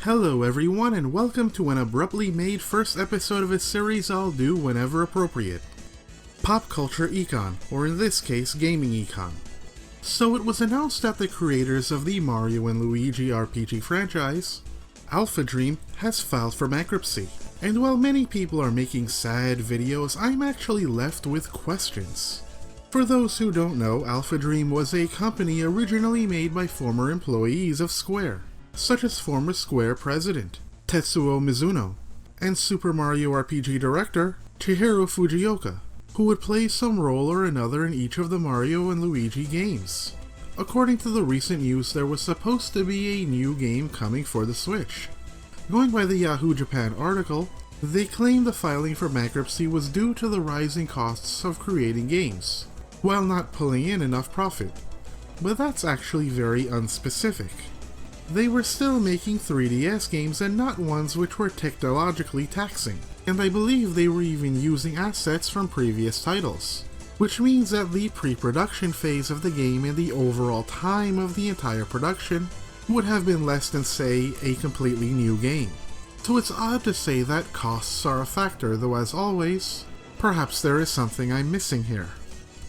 Hello everyone and welcome to an abruptly made first episode of a series I'll do whenever appropriate. Pop Culture Econ, or in this case, Gaming Econ. So it was announced that the creators of the Mario & Luigi RPG franchise, Alpha Dream, has filed for bankruptcy. And while many people are making sad videos, I'm actually left with questions. For those who don't know, Alpha Dream was a company originally made by former employees of Square, such as former Square president Tetsuo Mizuno and Super Mario RPG director Chihiro Fujioka, who would play some role or another in each of the Mario & Luigi games. According to the recent news, there was supposed to be a new game coming for the Switch. Going by the Yahoo Japan article, they claimed the filing for bankruptcy was due to the rising costs of creating games, while not pulling in enough profit. But that's actually very unspecific. They were still making 3DS games and not ones which were technologically taxing, and I believe they were even using assets from previous titles, which means that the pre-production phase of the game and the overall time of the entire production would have been less than, say, a completely new game. So it's odd to say that costs are a factor, though as always, perhaps there is something I'm missing here.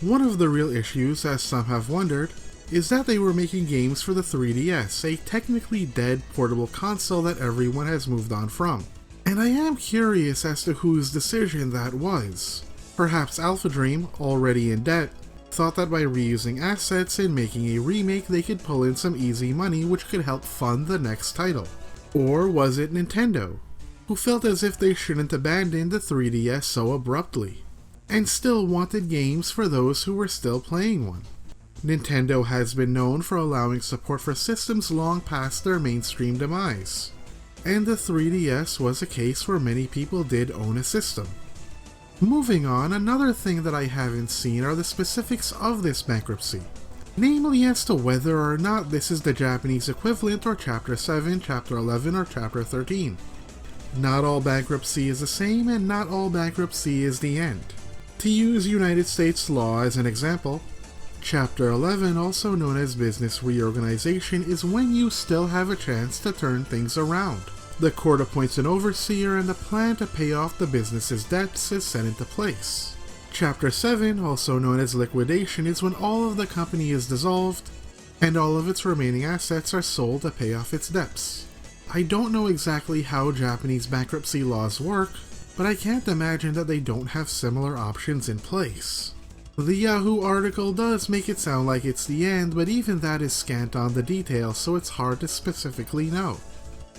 One of the real issues, as some have wondered, is that they were making games for the 3DS, a technically dead portable console that everyone has moved on from. And I am curious as to whose decision that was. Perhaps Alpha Dream, already in debt, thought that by reusing assets and making a remake they could pull in some easy money which could help fund the next title. Or was it Nintendo, who felt as if they shouldn't abandon the 3DS so abruptly, and still wanted games for those who were still playing one? Nintendo has been known for allowing support for systems long past their mainstream demise, and the 3DS was a case where many people did own a system. Moving on, another thing that I haven't seen are the specifics of this bankruptcy, namely as to whether or not this is the Japanese equivalent or Chapter 7, Chapter 11, or Chapter 13. Not all bankruptcy is the same, and not all bankruptcy is the end. To use United States law as an example, Chapter 11, also known as business reorganization, is when you still have a chance to turn things around. The court appoints an overseer and the plan to pay off the business's debts is set into place. Chapter 7, also known as liquidation, is when all of the company is dissolved and all of its remaining assets are sold to pay off its debts. I don't know exactly how Japanese bankruptcy laws work, but I can't imagine that they don't have similar options in place. The Yahoo article does make it sound like it's the end, but even that is scant on the details, so it's hard to specifically know.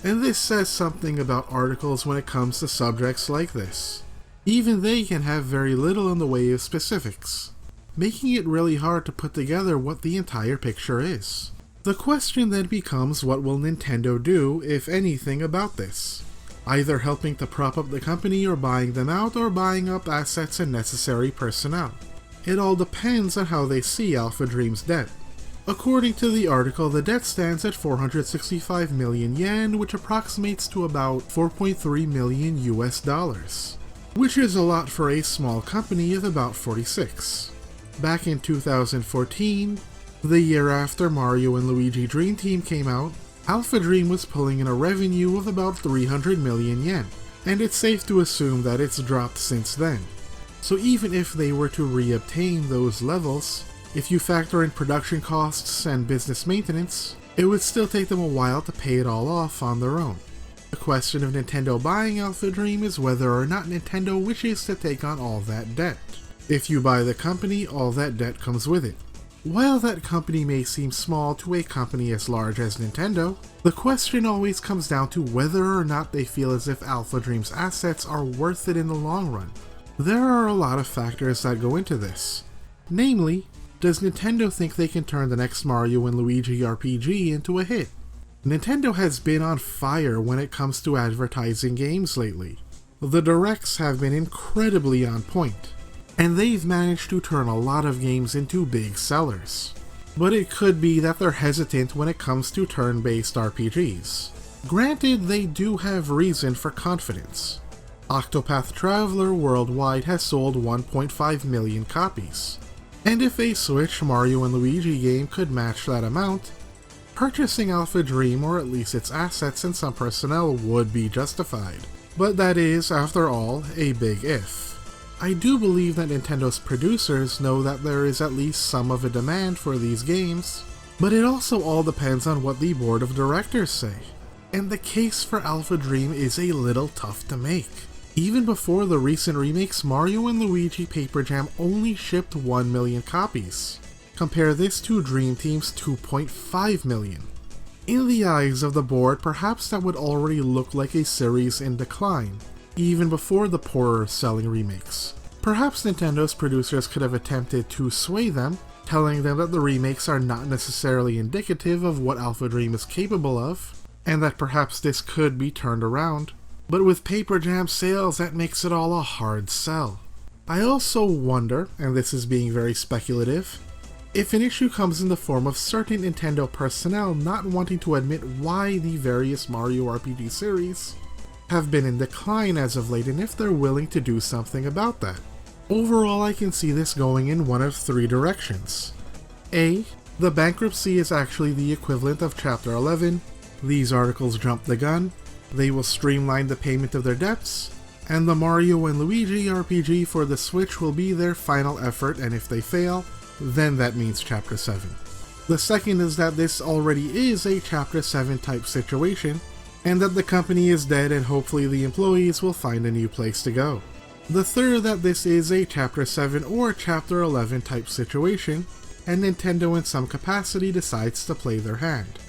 And this says something about articles when it comes to subjects like this. Even they can have very little in the way of specifics, making it really hard to put together what the entire picture is. The question then becomes, what will Nintendo do, if anything, about this? Either helping to prop up the company, or buying them out, or buying up assets and necessary personnel. It all depends on how they see Alpha Dream's debt. According to the article, the debt stands at 465 million yen, which approximates to about 4.3 million US dollars, which is a lot for a small company of about 46. Back in 2014, the year after Mario & Luigi Dream Team came out, Alpha Dream was pulling in a revenue of about 300 million yen, and it's safe to assume that it's dropped since then. So even if they were to reobtain those levels, if you factor in production costs and business maintenance, it would still take them a while to pay it all off on their own. The question of Nintendo buying Alpha Dream is whether or not Nintendo wishes to take on all that debt. If you buy the company, all that debt comes with it. While that company may seem small to a company as large as Nintendo, the question always comes down to whether or not they feel as if Alpha Dream's assets are worth it in the long run. There are a lot of factors that go into this. Namely, does Nintendo think they can turn the next Mario & Luigi RPG into a hit? Nintendo has been on fire when it comes to advertising games lately. The directs have been incredibly on point, and they've managed to turn a lot of games into big sellers. But it could be that they're hesitant when it comes to turn-based RPGs. Granted, they do have reason for confidence. Octopath Traveler worldwide has sold 1.5 million copies, and if a Switch Mario & Luigi game could match that amount, purchasing Alpha Dream, or at least its assets and some personnel, would be justified. But that is, after all, a big if. I do believe that Nintendo's producers know that there is at least some of a demand for these games, but it also all depends on what the board of directors say. And the case for Alpha Dream is a little tough to make. Even before the recent remakes, Mario & Luigi Paper Jam only shipped 1 million copies. Compare this to Dream Team's 2.5 million. In the eyes of the board, perhaps that would already look like a series in decline, even before the poorer selling remakes. Perhaps Nintendo's producers could have attempted to sway them, telling them that the remakes are not necessarily indicative of what Alpha Dream is capable of, and that perhaps this could be turned around. But with Paper Jam sales, that makes it all a hard sell. I also wonder, and this is being very speculative, if an issue comes in the form of certain Nintendo personnel not wanting to admit why the various Mario RPG series have been in decline as of late, and if they're willing to do something about that. Overall, I can see this going in one of three directions. A. The bankruptcy is actually the equivalent of Chapter 11. These articles jump the gun. They will streamline the payment of their debts, and the Mario & Luigi RPG for the Switch will be their final effort, and if they fail, then that means Chapter 7. The second is that this already is a Chapter 7 type situation, and that the company is dead and hopefully the employees will find a new place to go. The third, that this is a Chapter 7 or Chapter 11 type situation, and Nintendo in some capacity decides to play their hand.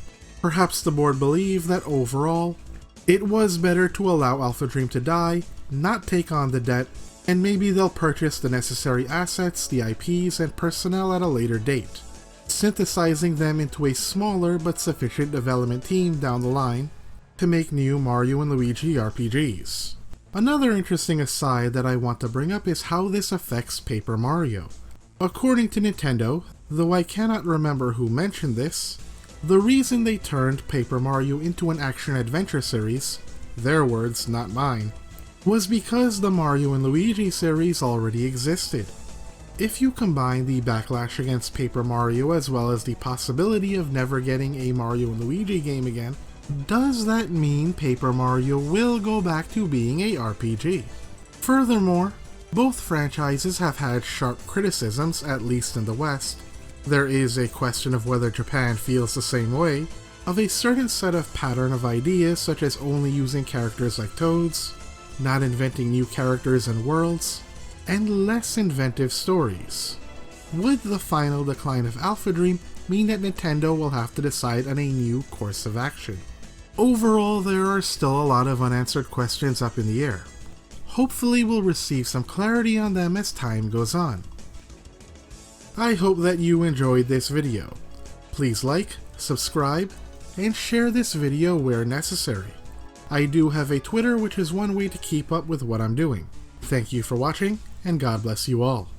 Perhaps the board believe that overall, it was better to allow Alpha Dream to die, not take on the debt, and maybe they'll purchase the necessary assets, the IPs, and personnel at a later date, synthesizing them into a smaller but sufficient development team down the line to make new Mario & Luigi RPGs. Another interesting aside that I want to bring up is how this affects Paper Mario. According to Nintendo, though I cannot remember who mentioned this, the reason they turned Paper Mario into an action-adventure series, their words, not mine, was because the Mario & Luigi series already existed. If you combine the backlash against Paper Mario as well as the possibility of never getting a Mario & Luigi game again, does that mean Paper Mario will go back to being a RPG? Furthermore, both franchises have had sharp criticisms, at least in the West. There is a question of whether Japan feels the same way, of a certain set of pattern of ideas such as only using characters like Toads, not inventing new characters and worlds, and less inventive stories. Would the final decline of Alpha Dream mean that Nintendo will have to decide on a new course of action? Overall, there are still a lot of unanswered questions up in the air. Hopefully we'll receive some clarity on them as time goes on. I hope that you enjoyed this video. Please like, subscribe, and share this video where necessary. I do have a Twitter, which is one way to keep up with what I'm doing. Thank you for watching, and God bless you all.